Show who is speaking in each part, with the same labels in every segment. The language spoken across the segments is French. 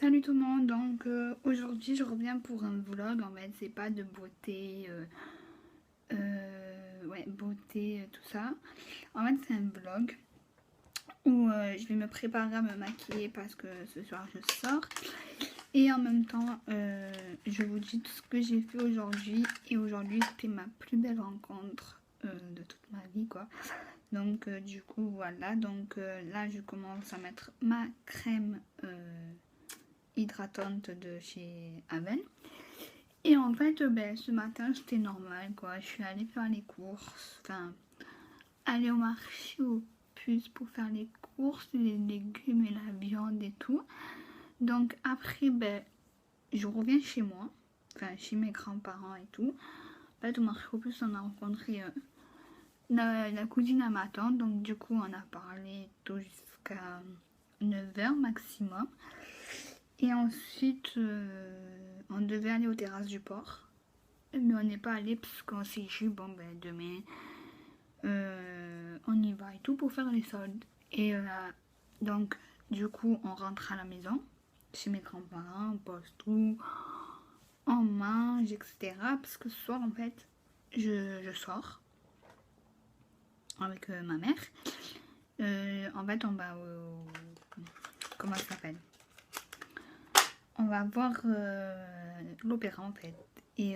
Speaker 1: Salut tout le monde, donc aujourd'hui je reviens pour un vlog. En fait c'est pas de beauté, ouais, beauté, tout ça. En fait c'est un vlog où je vais me préparer à me maquiller parce que ce soir je sors. Et en même temps je vous dis tout ce que j'ai fait aujourd'hui. Et aujourd'hui c'était ma plus belle rencontre de toute ma vie quoi. Donc du coup voilà, donc là je commence à mettre ma crème hydratante de chez Aven. Et en fait, ce matin, c'était normal, quoi. Je suis allée faire les courses, enfin, aller au marché aux puces pour faire les courses, les légumes et la viande et tout. Donc après, je reviens chez moi, enfin, chez mes grands-parents et tout. En fait, au marché aux puces, on a rencontré la cousine à ma tante. Donc du coup, on a parlé tout jusqu'à 9h maximum. Et ensuite, on devait aller aux terrasses du port. Mais on n'est pas allé parce qu'on s'est dit, bon, demain, on y va et tout pour faire les soldes. Et donc, du coup, on rentre à la maison, chez mes grands-parents, on pose tout, on mange, etc. Parce que ce soir, en fait, je sors avec ma mère. En fait, on va au... Comment ça s'appelle? On va voir l'opéra en fait. Et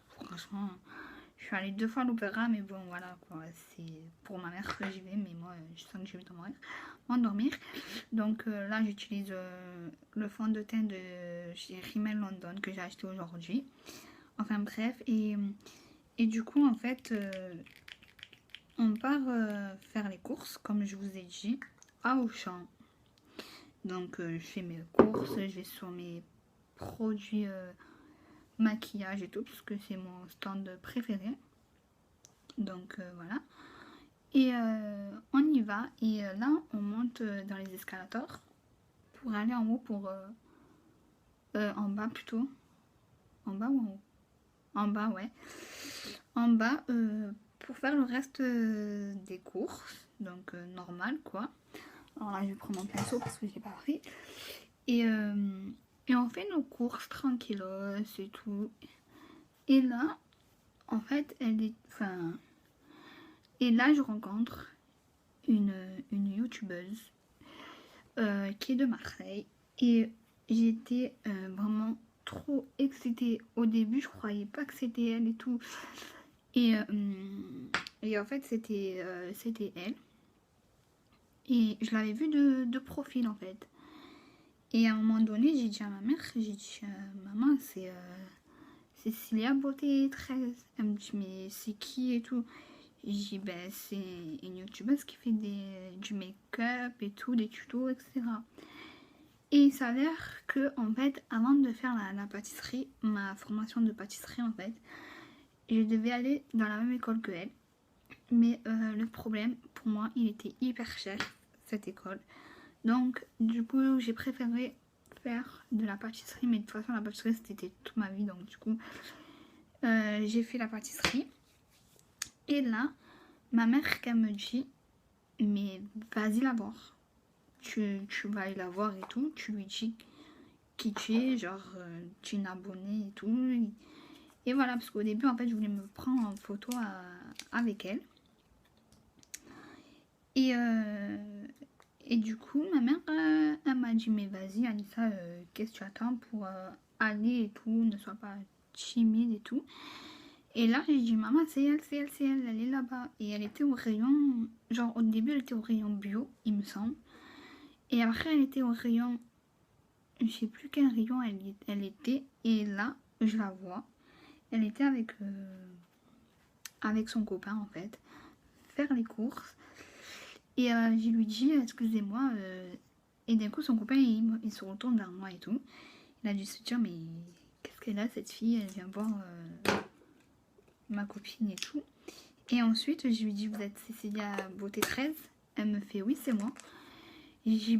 Speaker 1: franchement, je suis allée 2 fois à l'opéra, mais bon, voilà quoi. C'est pour ma mère que j'y vais, mais moi, je sens que je vais m'endormir. Donc là, j'utilise le fond de teint de chez Rimmel London que j'ai acheté aujourd'hui. Enfin bref, et du coup, en fait, on part faire les courses, comme je vous ai dit, à Auchan. Donc je fais mes courses, je vais sur mes produits maquillage et tout, parce que c'est mon stand préféré. Donc voilà. Et on y va. Et là, on monte dans les escalators pour aller en haut, pour... en bas plutôt. En bas ou en haut? En bas, ouais. En bas, pour faire le reste des courses. Donc normal, quoi. Alors là, je vais prendre mon pinceau parce que j'ai pas pris. Et on fait nos courses tranquillos et tout. Et là, en fait, elle est... Enfin... Et là, je rencontre une youtubeuse qui est de Marseille. Et j'étais vraiment trop excitée. Au début, je croyais pas que c'était elle et tout. Et en fait, c'était elle. Et je l'avais vue de profil, en fait. Et à un moment donné, j'ai dit à ma mère, j'ai dit, maman, c'est Cécilia Beauté 13. Elle me dit, mais c'est qui et tout? J'ai dit, c'est une youtubeuse qui fait du make-up et tout, des tutos, etc. Et il s'avère que, en fait, avant de faire la pâtisserie, ma formation de pâtisserie, en fait, je devais aller dans la même école que elle. Mais le problème, pour moi, il était hyper cher, cette école. Donc, du coup, j'ai préféré faire de la pâtisserie. Mais de toute façon, la pâtisserie, c'était toute ma vie. Donc, du coup, j'ai fait la pâtisserie. Et là, ma mère, qu'elle me dit, mais vas-y la voir. Tu vas aller la voir et tout. Tu lui dis qui tu es, genre, tu es une abonnée et tout. Et voilà, parce qu'au début, en fait, je voulais me prendre en photo avec elle. Et du coup, ma mère, elle m'a dit, mais vas-y, Anissa, qu'est-ce que tu attends pour aller et tout, ne sois pas timide et tout. Et là, j'ai dit, maman, c'est elle, elle est là-bas. Et elle était au rayon, genre au début, elle était au rayon bio, il me semble. Et après, elle était au rayon, je sais plus quel rayon elle était. Et là, je la vois. Elle était avec son copain, en fait, faire les courses. Et je lui dis, excusez-moi. Et d'un coup, son copain, il se retourne vers moi et tout. Il a dû se dire, mais qu'est-ce qu'elle a, cette fille? Elle vient voir ma copine et tout. Et ensuite, je lui dis, vous êtes Cécilia Beauté 13? Elle me fait, oui, c'est moi. Et je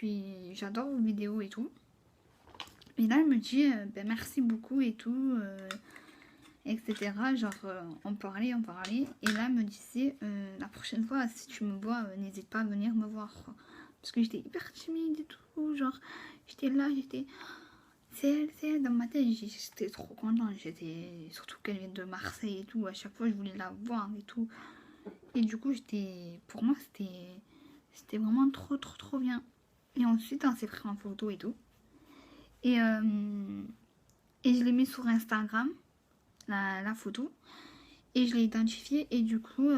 Speaker 1: dis, j'adore vos vidéos et tout. Et là, elle me dit, merci beaucoup et tout, etc. Genre, on parlait. Et là, elle me disait, la prochaine fois, si tu me vois, n'hésite pas à venir me voir. Parce que j'étais hyper timide et tout. Genre, heures. J'étais là, c'est elle, dans ma tête, j'étais trop contente. Surtout qu'elle vient de Marseille et tout. À chaque fois, je voulais la voir et tout. Et du coup, pour moi, c'était vraiment trop bien. Et ensuite, on s'est pris en photo et tout. Et je l'ai mis sur Instagram, la photo. Et je l'ai identifiée. Et du coup,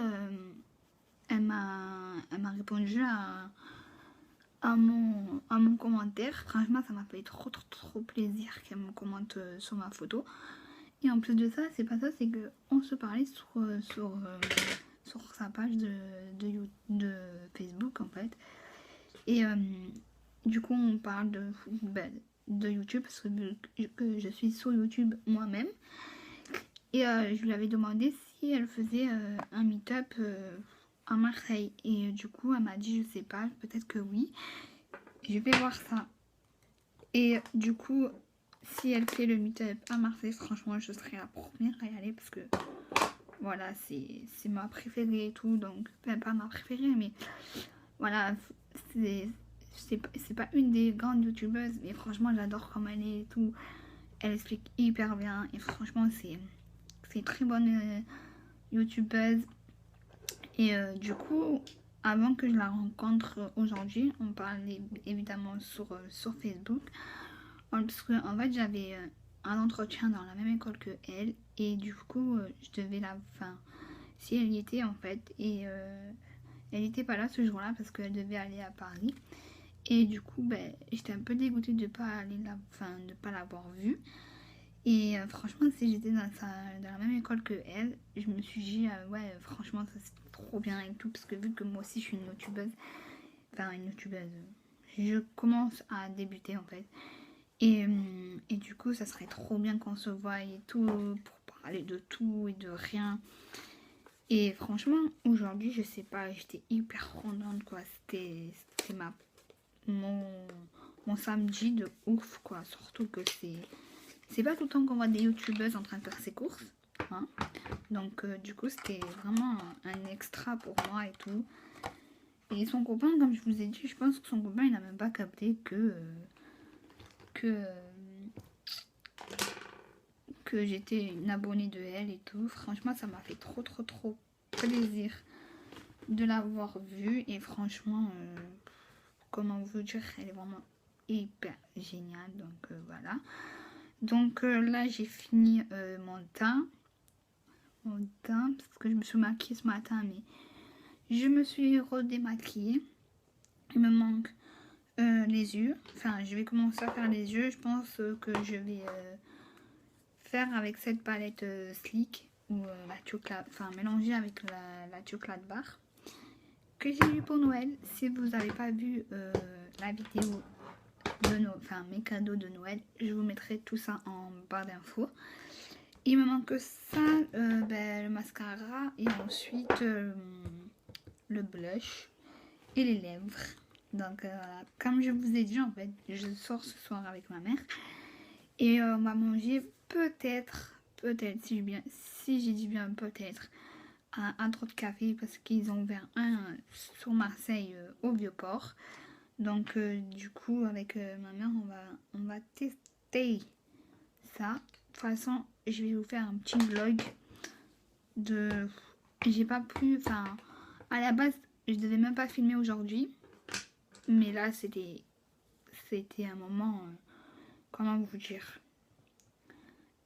Speaker 1: elle m'a répondu à mon commentaire. Franchement, ça m'a fait trop plaisir qu'elle me commente sur ma photo. Et en plus de ça, c'est pas ça, c'est qu'on se parlait sur sa page de Facebook en fait. Et du coup, on parle de YouTube parce que je suis sur YouTube moi-même. Et je lui avais demandé si elle faisait un meet-up à Marseille. Et du coup, elle m'a dit, je sais pas, peut-être que oui. Je vais voir ça. Et du coup, si elle fait le meet-up à Marseille, franchement, je serai la première à y aller parce que voilà, c'est ma préférée et tout. Donc, enfin, pas ma préférée, mais voilà, c'est pas une des grandes youtubeuses, mais franchement, j'adore comme elle est et tout. Elle explique hyper bien et franchement, c'est une très bonne youtubeuse. Et du coup, avant que je la rencontre aujourd'hui, on parlait évidemment sur Facebook. Parce que en fait, j'avais un entretien dans la même école que elle. Et du coup, je devais enfin, si elle y était en fait. Et elle n'était pas là ce jour-là parce qu'elle devait aller à Paris. Et du coup, j'étais un peu dégoûtée de pas aller là, enfin, de pas l'avoir vue. Et franchement, si j'étais dans la même école que elle, je me suis dit, ouais, franchement, ça c'est trop bien et tout. Parce que vu que moi aussi, je suis une youtubeuse, je commence à débuter en fait. Et du coup, ça serait trop bien qu'on se voie et tout, pour parler de tout et de rien. Et franchement, aujourd'hui, je sais pas, j'étais hyper contente, quoi. C'était mon samedi de ouf, quoi. Surtout que c'est pas tout le temps qu'on voit des youtubeuses en train de faire ses courses. Hein. Donc, du coup, c'était vraiment un extra pour moi et tout. Et son copain, comme je vous ai dit, je pense que son copain, il n'a même pas capté que j'étais une abonnée de elle et tout. Franchement, ça m'a fait trop plaisir de l'avoir vue. Et franchement, comment vous dire, elle est vraiment hyper géniale. Donc voilà. Donc là, j'ai fini mon teint. Parce que je me suis maquillée ce matin, mais je me suis redémaquillée. Il me manque les yeux. Enfin, je vais commencer à faire les yeux. Je pense que je vais faire avec cette palette Sleek ou la chocolate, enfin mélangée avec la chocolate bar que j'ai eu pour Noël. Si vous n'avez pas vu la vidéo de mes cadeaux de Noël, je vous mettrai tout ça en barre d'infos. Il me manque ça, le mascara et ensuite le blush et les lèvres. Donc comme je vous ai dit, en fait, je sors ce soir avec ma mère et on va manger peut-être si j'ai dit bien peut-être un trop de café parce qu'ils ont ouvert un sur Marseille au Vieux-Port. Donc du coup avec ma mère on va tester ça. De toute façon, je vais vous faire un petit vlog de... J'ai pas pu... Enfin, à la base, je devais même pas filmer aujourd'hui. Mais là, c'était un moment... comment vous dire,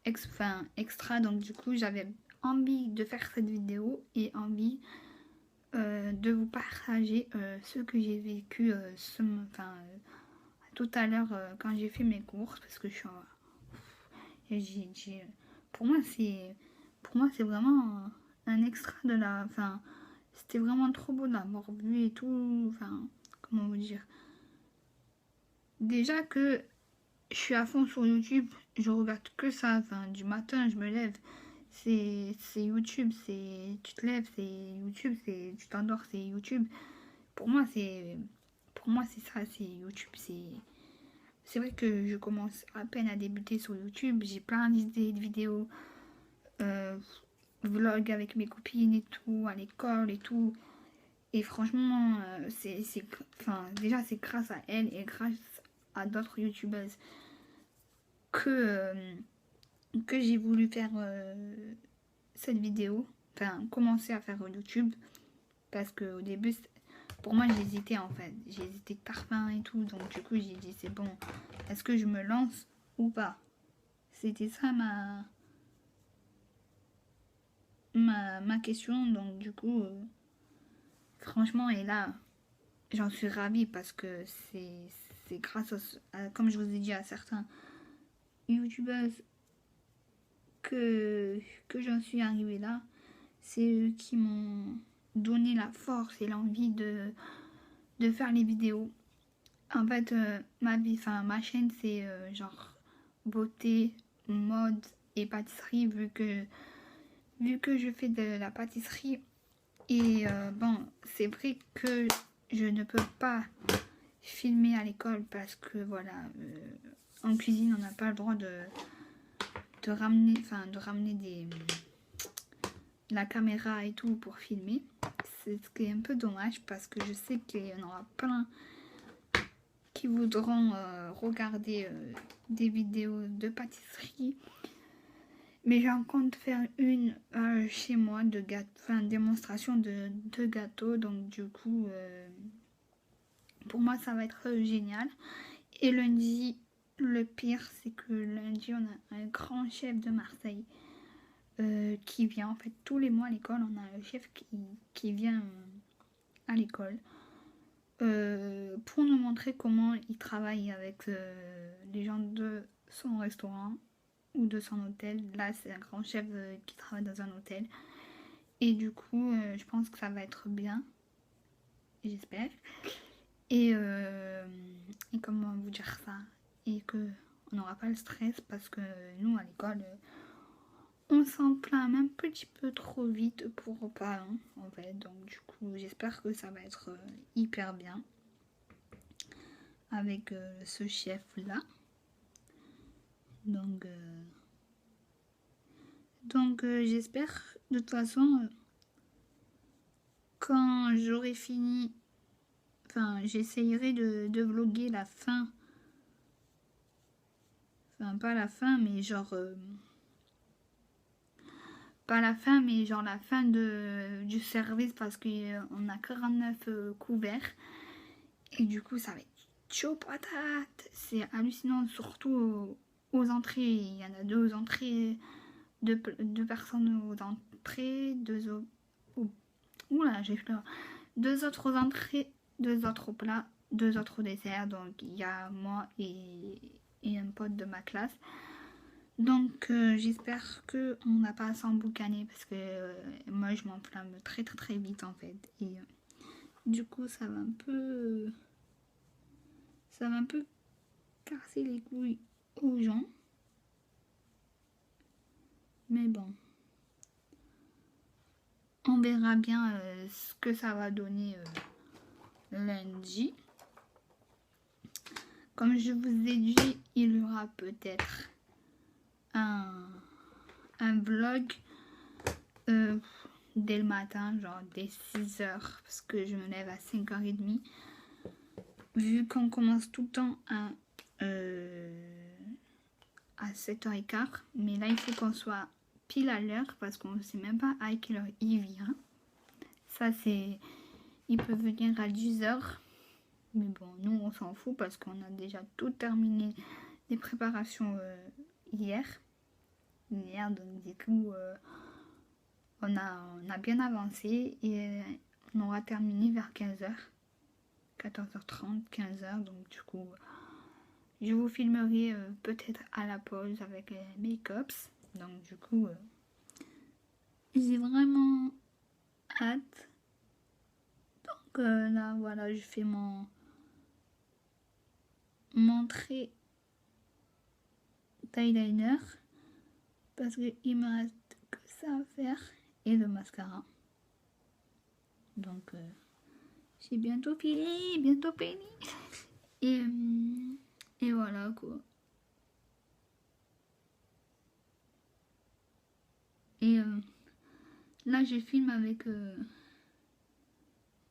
Speaker 1: extra. Donc du coup, j'avais envie de faire cette vidéo et envie de vous partager ce que j'ai vécu tout à l'heure quand j'ai fait mes courses. Parce que je suis pour moi c'est vraiment un extra de la... Enfin, c'était vraiment trop beau de l'avoir vu et tout. Enfin, comment vous dire. Déjà que je suis à fond sur YouTube, je regarde que ça. Enfin, du matin, je me lève, c'est YouTube, tu te lèves, c'est YouTube, tu t'endors, c'est YouTube. Pour moi, c'est ça, c'est YouTube. C'est vrai que je commence à peine à débuter sur YouTube. J'ai plein d'idées de vidéos, vlog avec mes copines et tout, à l'école et tout. Et franchement, déjà c'est grâce à elle et grâce à d'autres youtubeuses que j'ai voulu faire cette vidéo, enfin commencer à faire YouTube, parce que au début pour moi j'hésitais en fait, j'ai hésité de parfum et tout, donc du coup j'ai dit c'est bon, est-ce que je me lance ou pas? C'était ça ma question, donc du coup franchement, et là j'en suis ravie parce que c'est grâce comme je vous ai dit, à certains youtubeuses que j'en suis arrivée là. C'est eux qui m'ont donné la force et l'envie de faire les vidéos. En fait, ma chaîne, c'est genre beauté, mode et pâtisserie, vu que je fais de la pâtisserie. Et bon, c'est vrai que je ne peux pas filmer à l'école parce que voilà, en cuisine, on n'a pas le droit de ramener la caméra et tout pour filmer. C'est ce qui est un peu dommage parce que je sais qu'il y en aura plein qui voudront regarder des vidéos de pâtisserie. Mais j'en compte faire une chez moi de démonstration de gâteaux. Donc du coup, pour moi ça va être génial. Et lundi, le pire c'est que lundi on a un grand chef de Marseille qui vient en fait tous les mois à l'école. On a un chef qui vient à l'école pour nous montrer comment il travaille avec les gens de son restaurant ou de son hôtel. Là c'est un grand chef qui travaille dans un hôtel, et du coup je pense que ça va être bien, j'espère. Et comment vous dire ça, et que on n'aura pas le stress parce que nous à l'école on s'en plaint même un petit peu trop vite pour pas, hein, en fait. Donc du coup j'espère que ça va être hyper bien avec ce chef là. Donc j'espère de toute façon quand j'aurai fini, enfin j'essayerai de vlogger la fin, enfin pas la fin mais genre pas la fin mais genre la fin du service, parce qu'on a 49 couverts et du coup ça va être chaud patate, c'est hallucinant, surtout aux entrées. Il y en a deux entrées, deux personnes aux entrées, oula j'ai peur, deux autres aux entrées, deux autres au plat, deux autres au dessert. Donc il y a moi et un pote de ma classe. Donc j'espère qu'on n'a pas à s'emboucaner parce que moi je m'enflamme très très très vite en fait. Et du coup ça va un peu casser les couilles aux gens. Mais bon, on verra bien ce que ça va donner lundi. Comme je vous ai dit, il y aura peut-être un vlog dès le matin, genre dès 6h, parce que je me lève à 5h30. Vu qu'on commence tout le temps à 7h15, mais là il faut qu'on soit pile à l'heure parce qu'on ne sait même pas à quelle heure il vient. Ça c'est, il peut venir à 10h, mais bon nous on s'en fout parce qu'on a déjà tout terminé les préparations hier, donc du coup on a bien avancé et on aura terminé vers 15h, 14h30, 15h. Donc du coup je vous filmerai peut-être à la pause avec les make-ups. Donc du coup j'ai vraiment hâte. Donc là voilà, je fais mon trait eyeliner parce qu'il me reste que ça à faire, et le mascara. Donc j'ai bientôt fini, et voilà quoi. Et là je filme avec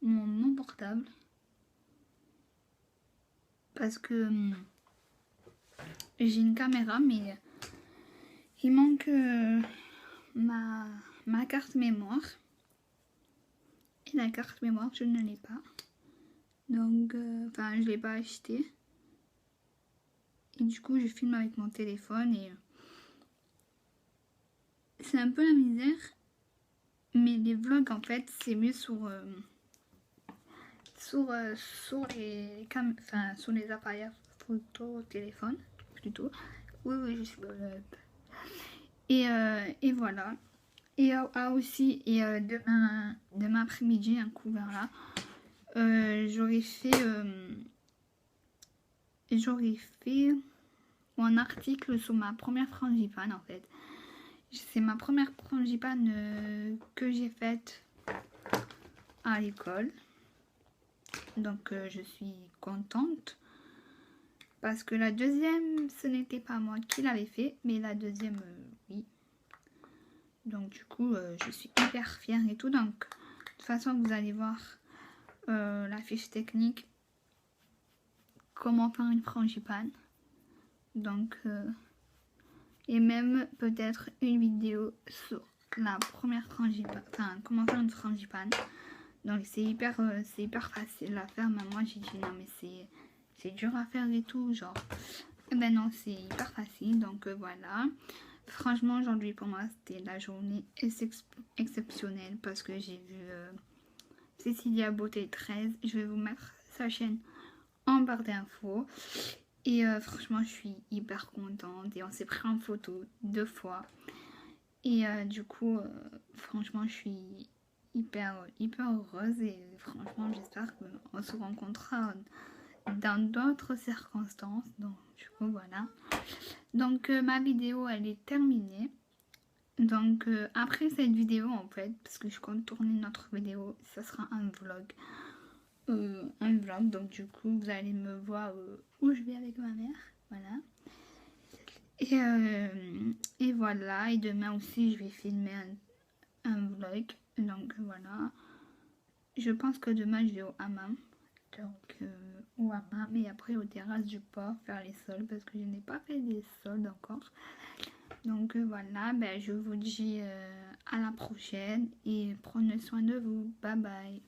Speaker 1: mon portable parce que j'ai une caméra, mais il manque ma carte mémoire. Et la carte mémoire, je ne l'ai pas. Donc, enfin, je l'ai pas achetée. Et du coup, je filme avec mon téléphone et c'est un peu la misère. Mais les vlogs, en fait, c'est mieux sur sur les appareils photo téléphone plutôt. Oui, je suis et voilà. Et aussi, et demain après-midi, un coup vers là, j'aurais fait un article sur ma première frangipane en fait. C'est ma première frangipane que j'ai faite à l'école. Donc je suis contente. Parce que la deuxième, ce n'était pas moi qui l'avais fait, mais la deuxième, oui. Donc du coup, je suis hyper fière et tout. Donc de toute façon, vous allez voir la fiche technique, comment faire une frangipane. Donc, et même peut-être une vidéo sur la première frangipane, enfin comment faire une frangipane. Donc c'est hyper facile à faire. Mais moi j'ai dit non mais c'est dur à faire et tout, genre. Et ben non, c'est hyper facile. Donc voilà. Franchement aujourd'hui pour moi c'était la journée exceptionnelle parce que j'ai vu Cécilia Beauté 13. Je vais vous mettre sa chaîne en barre d'infos. Et franchement je suis hyper contente et on s'est pris en photo 2 fois. Et du coup franchement je suis hyper heureuse et franchement j'espère qu'on se rencontrera dans d'autres circonstances. Donc du coup voilà. Donc ma vidéo elle est terminée. Donc après cette vidéo en fait, parce que je compte tourner notre vidéo, ça sera un vlog. Donc du coup vous allez me voir où je vais avec ma mère. Voilà. Et voilà. Et demain aussi je vais filmer un vlog. Donc voilà. Je pense que demain je vais au hammam. Donc au hammam et après aux terrasses du port faire les sols parce que je n'ai pas fait les sols encore. Donc voilà, ben, je vous dis à la prochaine et prenez soin de vous. Bye bye.